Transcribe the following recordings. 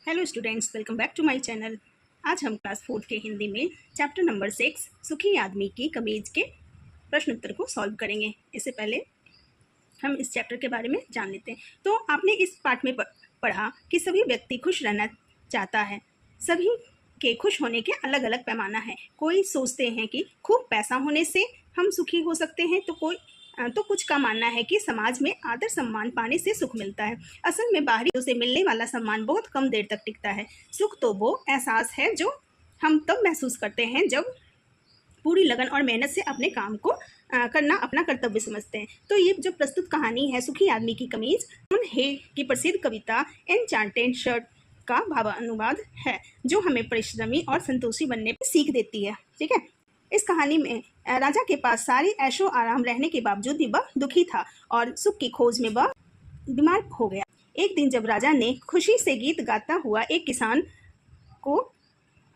Hello students, welcome back to my channel. आज हम class 4 के हिंदी में चैप्टर नंबर 6 सुखी आदमी की कमीज के प्रश्न उत्तर को सॉल्व करेंगे। इससे पहले हम इस चैप्टर के बारे में जान लेते हैं। तो आपने इस पार्ट में पढ़ा कि सभी व्यक्ति खुश रहना चाहता है। सभी के खुश होने के अलग अलग पैमाना है। कोई सोचते हैं कि खूब पैसा होने से हम सुखी हो सकते हैं, तो कुछ का मानना है कि समाज में आदर सम्मान पाने से सुख मिलता है। असल में बाहरी चीजों से मिलने वाला सम्मान बहुत कम देर तक टिकता है। सुख तो वो एहसास है जो हम तब महसूस करते हैं जब पूरी लगन और मेहनत से अपने काम को करना अपना कर्तव्य समझते हैं। तो ये जो प्रस्तुत कहानी है सुखी आदमी की कमीज, हे की प्रसिद्ध कविता एनचांटेड शर्ट का भावानुवाद है, जो हमें परिश्रमी और संतोषी बनने पर सीख देती है। ठीक है। इस कहानी में राजा के पास सारी ऐशो आराम रहने के बावजूद भी वह दुखी था और सुख की खोज में वह बीमार हो गया। एक दिन जब राजा ने खुशी से गीत गाता हुआ एक किसान को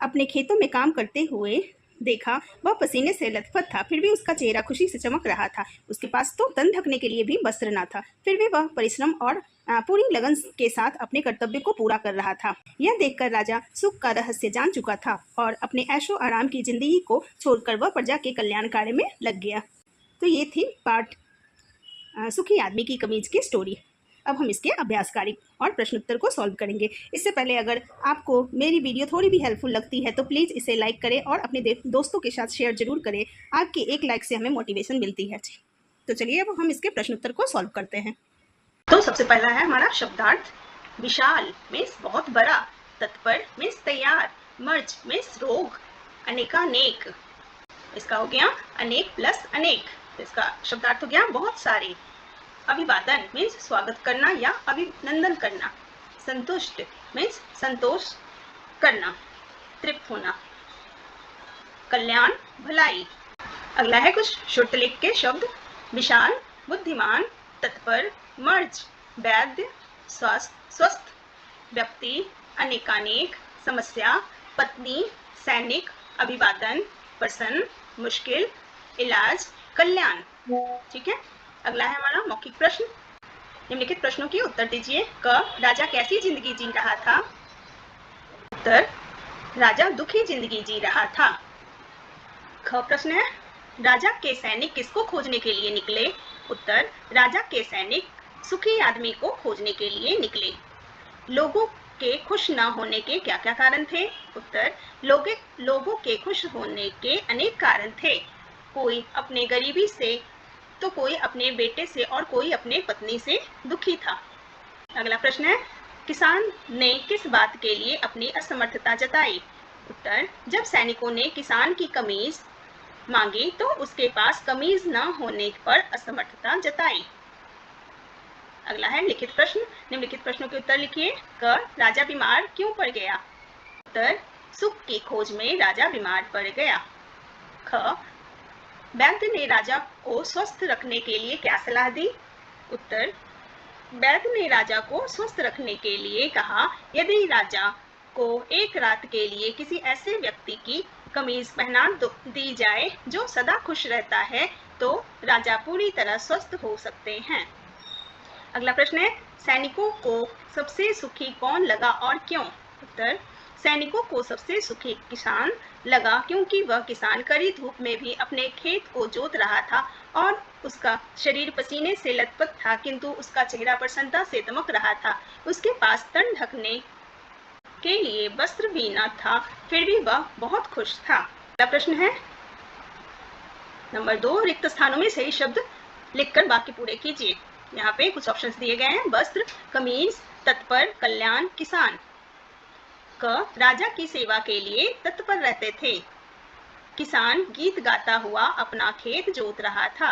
अपने खेतों में काम करते हुए देखा, वह पसीने से लथपथ था, फिर भी उसका चेहरा खुशी से चमक रहा था। उसके पास तो तन ढकने के लिए भी वस्त्र न था, फिर भी वह परिश्रम और पूरी लगन के साथ अपने कर्तव्य को पूरा कर रहा था। यह देखकर राजा सुख का रहस्य जान चुका था और अपने ऐशो आराम की जिंदगी को छोड़कर वह प्रजा के कल्याण कार्य में लग गया। तो ये थी पार्ट सुखी आदमी की कमीज की स्टोरी। अब हम इसके अभ्यासकारी और प्रश्नोत्तर को सॉल्व करेंगे। इससे पहले अगर आपको मेरी वीडियो थोड़ी भी हेल्पफुल लगती है तो प्लीज़ इसे लाइक करें और अपने दोस्तों के साथ शेयर जरूर करें। आपकी एक लाइक से हमें मोटिवेशन मिलती है। तो चलिए अब हम इसके प्रश्नोत्तर को सॉल्व करते हैं। तो सबसे पहला है हमारा शब्दार्थ। विशाल मीन्स बहुत बड़ा, तत्पर मीन्स तैयार, मर्ज मीन्स रोग, अनेकानेक इसका हो गया अनेक प्लस अनेक, इसका शब्दार्थ हो गया बहुत सारे। अभिवादन मीन्स स्वागत करना या अभिनंदन करना। संतुष्ट मीन्स संतोष करना, तृप्त होना। कल्याण भलाई। अगला है कुछ शुद्धलेख के शब्द। विशाल बुद्धिमान, तत्पर मर्ज, वैद्य स्वस्थ, व्यक्ति अनेकानेक, समस्या पत्नी, सैनिक, अभिवादन प्रसन्न, मुश्किल, इलाज, कल्याण। ठीक है। अगला है हमारा मौखिक प्रश्न। निम्नलिखित प्रश्नों के उत्तर दीजिए। क राजा कैसी जिंदगी जी रहा था? उत्तर राजा दुखी जिंदगी जी रहा था। ख प्रश्न है राजा के सैनिक किसको खोजने के लिए निकले? उत्तर राजा के सैनिक सुखी आदमी को खोजने के लिए निकले। लोगों के खुश न होने के क्या क्या कारण थे? उत्तर लोगों के खुश होने के अनेक कारण थे। कोई अपने गरीबी से, तो कोई अपने बेटे से और कोई अपने पत्नी से दुखी था। अगला प्रश्न है किसान ने किस बात के लिए अपनी असमर्थता जताई? उत्तर जब सैनिकों ने किसान की कमीज मांगी तो उसके पास कमीज न होने पर असमर्थता जताई। अगला है लिखित प्रश्न। निम्नलिखित प्रश्नों के उत्तर लिखिए। क राजा बीमार क्यों पड़ गया? उत्तर सुख की खोज में राजा बीमार पड़ गया। ख वैद्य ने राजा को स्वस्थ रखने के लिए क्या सलाह दी? उत्तर वैद्य ने राजा को स्वस्थ रखने के लिए कहा, यदि राजा को एक रात के लिए किसी ऐसे व्यक्ति की कमीज पहना दी जाए जो सदा खुश रहता है, तो राजा पूरी तरह स्वस्थ हो सकते हैं। अगला प्रश्न है सैनिकों को सबसे सुखी कौन लगा और क्यों? उत्तर सैनिकों को सबसे सुखी किसान लगा, क्योंकि वह किसान कड़ी धूप में भी अपने खेत को जोत रहा था और उसका शरीर पसीने से लथपथ था, किंतु उसका चेहरा प्रसन्नता से दमक रहा था। उसके पास तन ढकने के लिए वस्त्र भी न था, फिर भी वह बहुत खुश था। अगला प्रश्न है नंबर 2, रिक्त स्थानों में सही शब्द लिखकर वाक्य पूरे कीजिए। यहाँ पे कुछ ऑप्शंस दिए गए हैं। वस्त्र, कमीज, तत्पर, कल्याण, किसान। क राजा की सेवा के लिए तत्पर रहते थे। किसान गीत गाता हुआ अपना खेत जोत रहा था।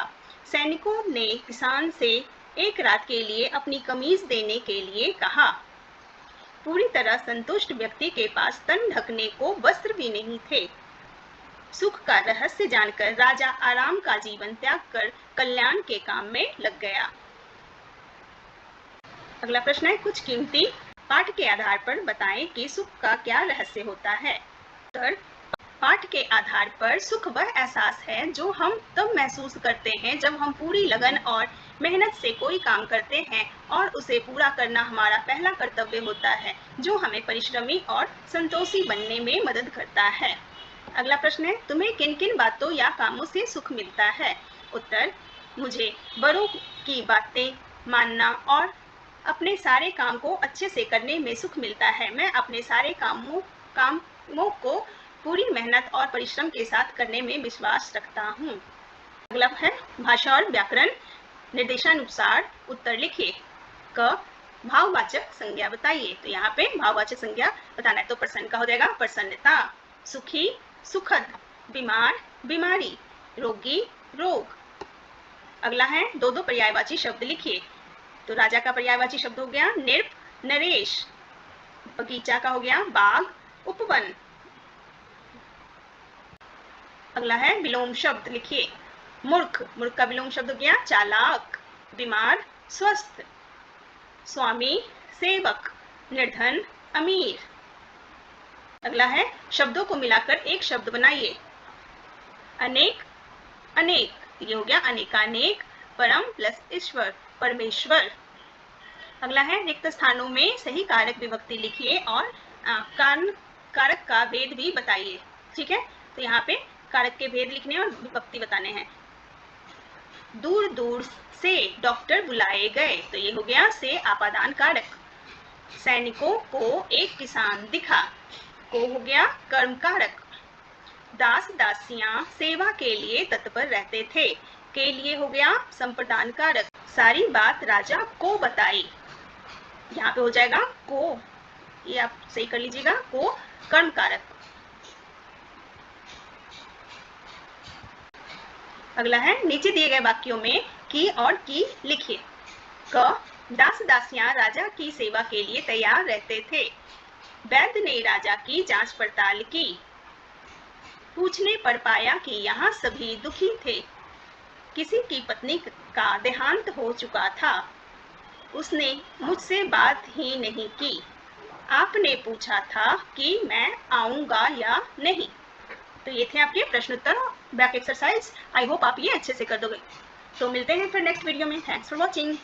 सैनिकों ने किसान से एक रात के लिए अपनी कमीज देने के लिए कहा। पूरी तरह संतुष्ट व्यक्ति के पास तन ढकने को वस्त्र भी नहीं थे। सुख का रहस्य जानकर राजा आराम का जीवन त्याग कर कल्याण के काम में लग गया। अगला प्रश्न है कुछ कीमती पाठ के आधार पर बताएं कि सुख का क्या रहस्य होता है। उत्तर पाठ के आधार पर सुख वह एहसास है जो हम तब महसूस करते हैं जब हम पूरी लगन और मेहनत से कोई काम करते हैं और उसे पूरा करना हमारा पहला कर्तव्य होता है, जो हमें परिश्रमी और संतोषी बनने में मदद करता है। अगला प्रश्न है, तुम्हें किन किन बातों या कामों से सुख मिलता है? उत्तर, मुझे बड़ों की बातें मानना और अपने सारे काम को अच्छे से करने में सुख मिलता है। मैं अपने सारे कामों को पूरी मेहनत और परिश्रम के साथ करने में विश्वास रखता हूँ। अगला है भाषा और व्याकरण निर्देशानुसार उत्तर लिखिए। क, भाववाचक संज्ञा बताइए। तो यहाँ पे भाववाचक संज्ञा बताना है तो प्रसन्न का हो जाएगा प्रसन्नता, सुखी सुखद, बीमार बीमारी, रोगी रोग। अगला है दो दो पर्यायवाची शब्द लिखिए। तो राजा का पर्यायवाची शब्द हो गया नृप नरेश, बगीचा का हो गया बाग उपवन। अगला है विलोम शब्द लिखिए। मूर्ख, मूर्ख का विलोम शब्द हो गया चालाक, बीमार स्वस्थ, स्वामी सेवक, निर्धन अमीर। अगला है शब्दों को मिलाकर एक शब्द बनाइए। अनेक अनेक, ये हो गया अनेकानेक, परम प्लस ईश्वर परमेश्वर। अगला है रिक्त स्थानों में सही कारक विभक्ति लिखिए और कारक का भेद भी बताइए। ठीक है, तो यहाँ पे कारक के भेद लिखने और विभक्ति बताने हैं। दूर दूर से डॉक्टर बुलाए गए, तो ये हो गया से आपादान कारक। सैनिकों को एक किसान दिखा, को हो गया कर्म कारक। दास दासियां सेवा के लिए तत्पर रहते थे, के लिए हो गया संप्रदान कारक। सारी बात राजा को बताई, यहाँ पे हो जाएगा को, ये आप सही कर लीजिएगा, को कर्म कारक। अगला है नीचे दिए गए वाक्यों में की और की लिखिए। क, दास दासियां राजा की सेवा के लिए तैयार रहते थे। वैद्य ने राजा की जांच पड़ताल की, पूछने पर पाया कि यहाँ सभी दुखी थे। किसी की पत्नी का देहांत हो चुका था, उसने मुझसे बात ही नहीं की। आपने पूछा था कि मैं आऊंगा या नहीं। तो ये थे आपके प्रश्नोत्तर बैक एक्सरसाइज। आई होप आप ये अच्छे से कर दोगे। तो मिलते हैं फिर नेक्स्ट वीडियो में। Thanks for watching.